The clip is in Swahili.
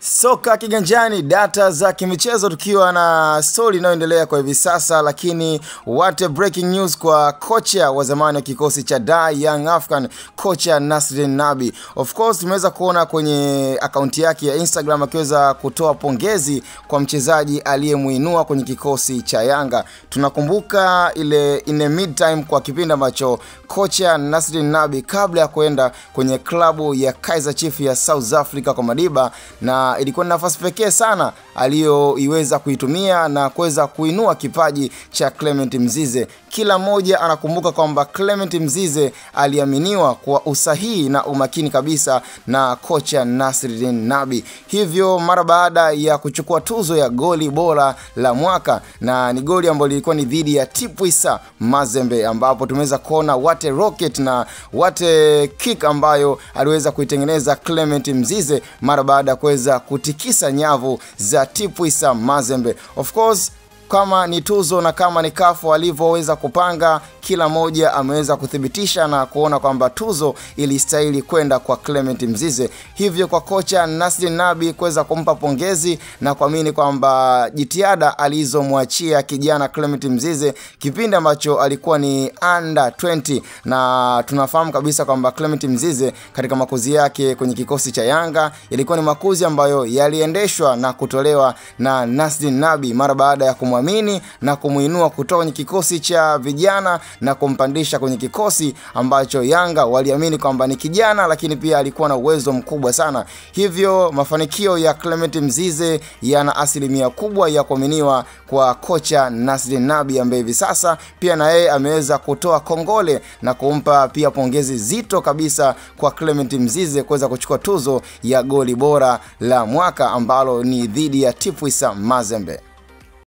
Soka kiganjani, data za kimichezo, tukiwa na story inayoendelea kwa hivi sasa, lakini what breaking news kwa kocha wa zamani wa kikosi cha Dar Young African, kocha Nasreddine Nabi. Of course tumeweza kuona kwenye akaunti yake ya Instagram akiweza kutoa pongezi kwa mchezaji aliyemuinua kwenye kikosi cha Yanga. Tunakumbuka ile in mid time kwa kipindi ambacho kocha Nasreddine Nabi kabla ya kwenda kwenye klabu ya Kaizer Chiefs ya South Africa kwa Madiba, na ilikuwa nafasi pekee sana aliyoiweza kuitumia na kuweza kuinua kipaji cha Clement Mzize. Kila mmoja anakumbuka kwamba Clement Mzize aliaminiwa kwa usahihi na umakini kabisa na kocha Nasreddine Nabi. Hivyo mara baada ya kuchukua tuzo ya goli bora la mwaka, na ni goli ambalo lilikuwa ni dhidi ya Tipuisa Mazembe, ambapo tumeweza kuona what a rocket na what a kick ambayo aliweza kuitengeneza Clement Mzize mara baada ya kuweza kutikisa nyavu za Tipuisa Mazembe. Of course kama ni tuzo na kama ni kafu walivyoweza kupanga, kila moja ameweza kuthibitisha na kuona kwamba tuzo ilistahili kwenda kwa Clement Mzize. Hivyo kwa kocha Nasreddine Nabi kuweza kumpa pongezi na kuamini kwamba jitihada alizomwachia kijana Clement Mzize kipindi ambacho alikuwa ni under 20, na tunafahamu kabisa kwamba Clement Mzize katika makuzi yake kwenye kikosi cha Yanga ilikuwa ni makuzi ambayo yaliendeshwa na kutolewa na Nasreddine Nabi mara baada ya kumwamini na kumuinua kutoka kwenye kikosi cha vijana na kumpandisha kwenye kikosi ambacho Yanga waliamini kwamba ni kijana lakini pia alikuwa na uwezo mkubwa sana. Hivyo mafanikio ya Clement Mzize yana asilimia kubwa ya kuaminiwa kwa kocha Nasreddine Nabi, ambaye hivi sasa pia na yeye ameweza kutoa kongole na kumpa pia pongezi zito kabisa kwa Clement Mzize kuweza kuchukua tuzo ya goli bora la mwaka ambalo ni dhidi ya Tipuisa Mazembe.